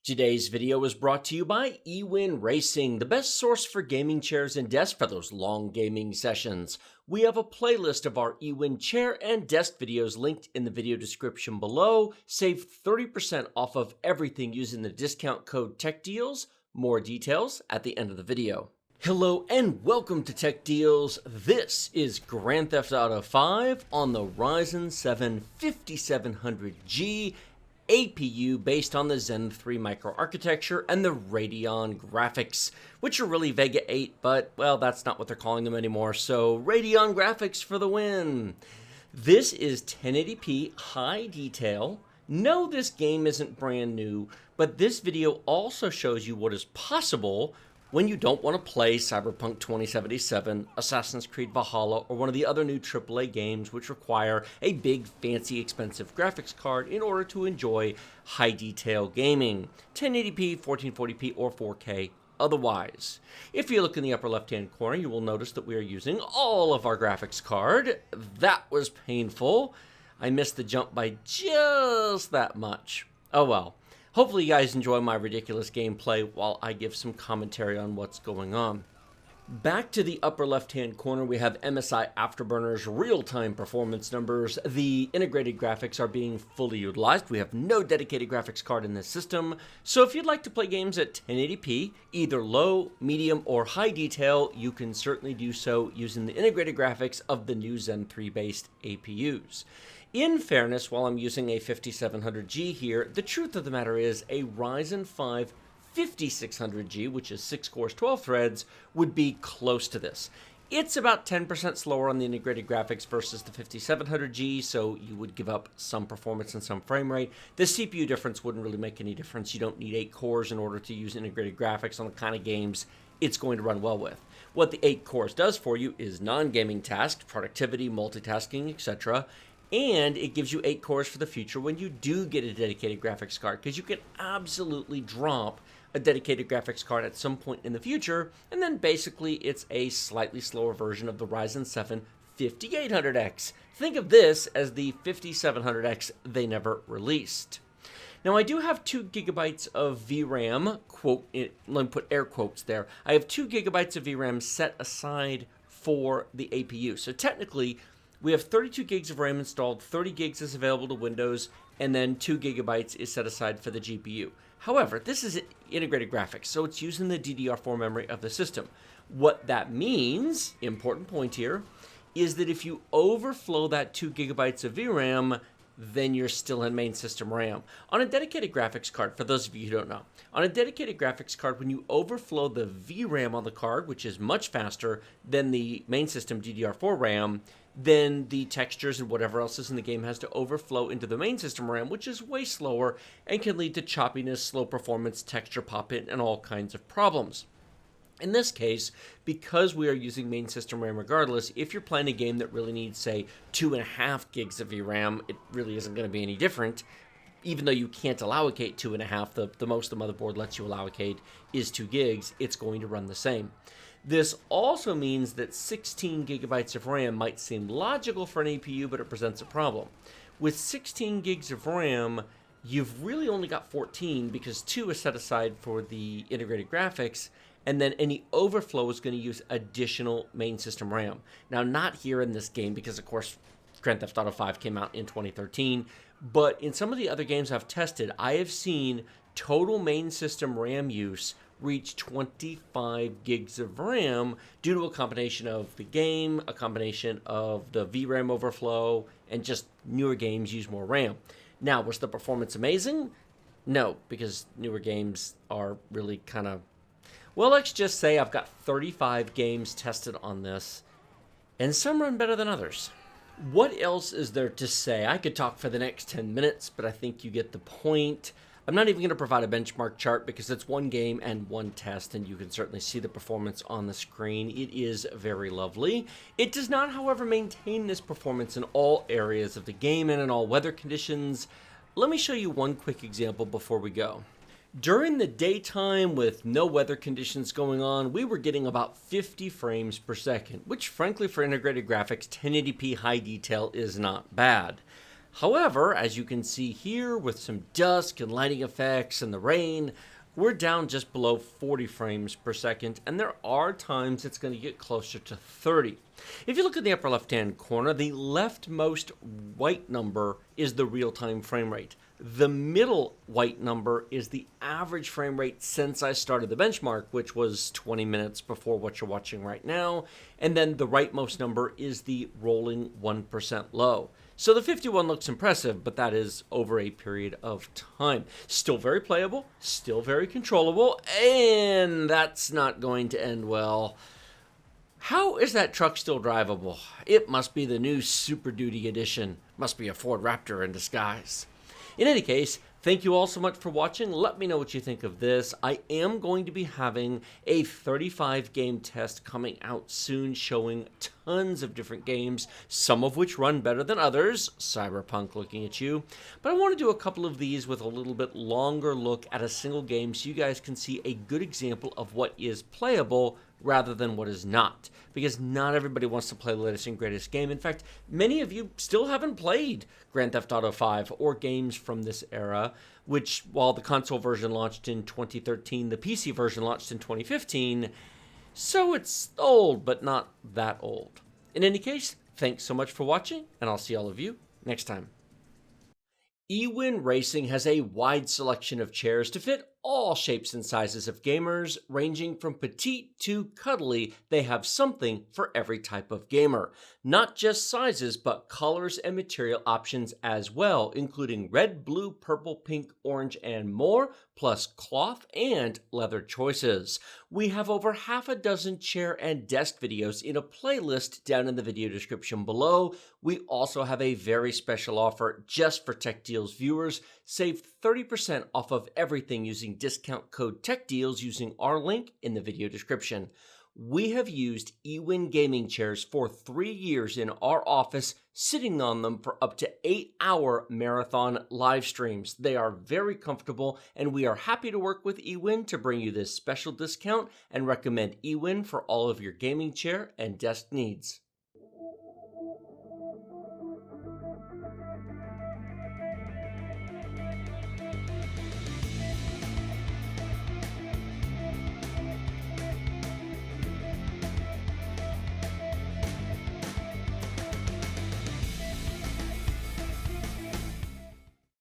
Today's video is brought to you by EWin Racing, the best source for gaming chairs and desks for those long gaming sessions. We have a playlist of our EWin chair and desk videos linked in the video description below. Save 30% off of everything using the discount code TechDeals. More details at the end of the video. Hello and welcome to Tech Deals. This is Grand Theft Auto 5 on the Ryzen 7 5700G APU based on the Zen 3 microarchitecture and the Radeon graphics, which are really Vega 8, but, well, that's not what they're calling them anymore, so Radeon graphics for the win. This is 1080p high detail. No, this game isn't brand new, but this video also shows you what is possible when you don't want to play Cyberpunk 2077, Assassin's Creed Valhalla, or one of the other new AAA games which require a big, fancy, expensive graphics card in order to enjoy high-detail gaming, 1080p, 1440p, or 4K otherwise. If you look in the upper left-hand corner, you will notice that we are using all of our graphics card. That was painful. I missed the jump by just that much. Oh well. Hopefully you guys enjoy my ridiculous gameplay while I give some commentary on what's going on. Back to the upper left-hand corner, we have MSI Afterburner's real-time performance numbers. The integrated graphics are being fully utilized. We have no dedicated graphics card in this system. So if you'd like to play games at 1080p, either low, medium, or high detail, you can certainly do so using the integrated graphics of the new Zen 3 based APUs. In fairness, while I'm using a 5700G here, the truth of the matter is a Ryzen 5 5600G, which is 6 cores, 12 threads, would be close to this. It's about 10% slower on the integrated graphics versus the 5700G, so you would give up some performance and some frame rate. The CPU difference wouldn't really make any difference. You don't need 8 cores in order to use integrated graphics on the kind of games it's going to run well with. What the 8 cores does for you is non-gaming tasks, productivity, multitasking, etc., and it gives you 8 cores for the future when you do get a dedicated graphics card, because you can absolutely drop a dedicated graphics card at some point in the future, and then basically it's a slightly slower version of the Ryzen 7 5800X. Think of this as the 5700X they never released. Now I do have 2 gigabytes of VRAM, let me put air quotes there. I have 2 gigabytes of VRAM set aside for the APU. So technically, we have 32 gigs of RAM installed, 30 gigs is available to Windows, and then 2 gigabytes is set aside for the GPU. However, this is integrated graphics, so it's using the DDR4 memory of the system. What that means, important point here, is that if you overflow that 2 gigabytes of VRAM, then you're still in main system RAM. On a dedicated graphics card, for those of you who don't know, on a dedicated graphics card, when you overflow the VRAM on the card, which is much faster than the main system DDR4 RAM, then the textures and whatever else is in the game has to overflow into the main system RAM, which is way slower and can lead to choppiness, slow performance, texture pop-in, and all kinds of problems. In this case, because we are using main system RAM regardless, if you're playing a game that really needs, say, 2.5 gigs of VRAM, it really isn't going to be any different. Even though you can't allocate 2.5, the most the motherboard lets you allocate is 2 gigs, it's going to run the same. This also means that 16 gigabytes of RAM might seem logical for an APU, but it presents a problem. With 16 gigs of RAM, you've really only got 14 because 2 is set aside for the integrated graphics, and then any overflow is going to use additional main system RAM. Now, not here in this game because, of course, Grand Theft Auto 5 came out in 2013, but in some of the other games I've tested, I have seen total main system RAM use reach 25 gigs of RAM due to a combination of the game, a combination of the VRAM overflow, and just newer games use more RAM. Now, was the performance amazing? No, because newer games are really kind of... Well, let's just say I've got 35 games tested on this, and some run better than others. What else is there to say? I could talk for the next 10 minutes, but I think you get the point. I'm not even going to provide a benchmark chart because it's one game and one test, and you can certainly see the performance on the screen. It is very lovely. It does not, however, maintain this performance in all areas of the game and in all weather conditions. Let me show you one quick example before we go. During the daytime with no weather conditions going on, we were getting about 50 frames per second, which frankly for integrated graphics, 1080p high detail is not bad. However, as you can see here with some dusk and lighting effects and the rain, we're down just below 40 frames per second, and there are times it's going to get closer to 30. If you look in the upper left-hand corner, the leftmost white number is the real-time frame rate. The middle white number is the average frame rate since I started the benchmark, which was 20 minutes before what you're watching right now. And then the rightmost number is the rolling 1% low. So the 51 looks impressive, but that is over a period of time. Still very playable, still very controllable, and that's not going to end well. How is that truck still drivable? It must be the new Super Duty edition. Must be a Ford Raptor in disguise. In any case, thank you all so much for watching. Let me know what you think of this. I am going to be having a 35 game test coming out soon, showing tons of different games, some of which run better than others. Cyberpunk looking at you. But I want to do a couple of these with a little bit longer look at a single game so you guys can see a good example of what is playable rather than what is not. Because not everybody wants to play the latest and greatest game. In fact, many of you still haven't played Grand Theft Auto 5 or games from this era, which, while the console version launched in 2013, the PC version launched in 2015, so it's old, but not that old. In any case, thanks so much for watching, and I'll see all of you next time. EWin Racing has a wide selection of chairs to fit all shapes and sizes of gamers, ranging from petite to cuddly. They have something for every type of gamer. Not just sizes, but colors and material options as well, including red, blue, purple, pink, orange, and more, plus cloth and leather choices. We have over half a dozen chair and desk videos in a playlist down in the video description below. We also have a very special offer just for Tech Deals viewers. Save 30% off of everything using discount code TechDeals using our link in the video description. We have used EWin gaming chairs for 3 years in our office, sitting on them for up to 8-hour marathon live streams. They are very comfortable, and we are happy to work with EWin to bring you this special discount and recommend EWin for all of your gaming chair and desk needs.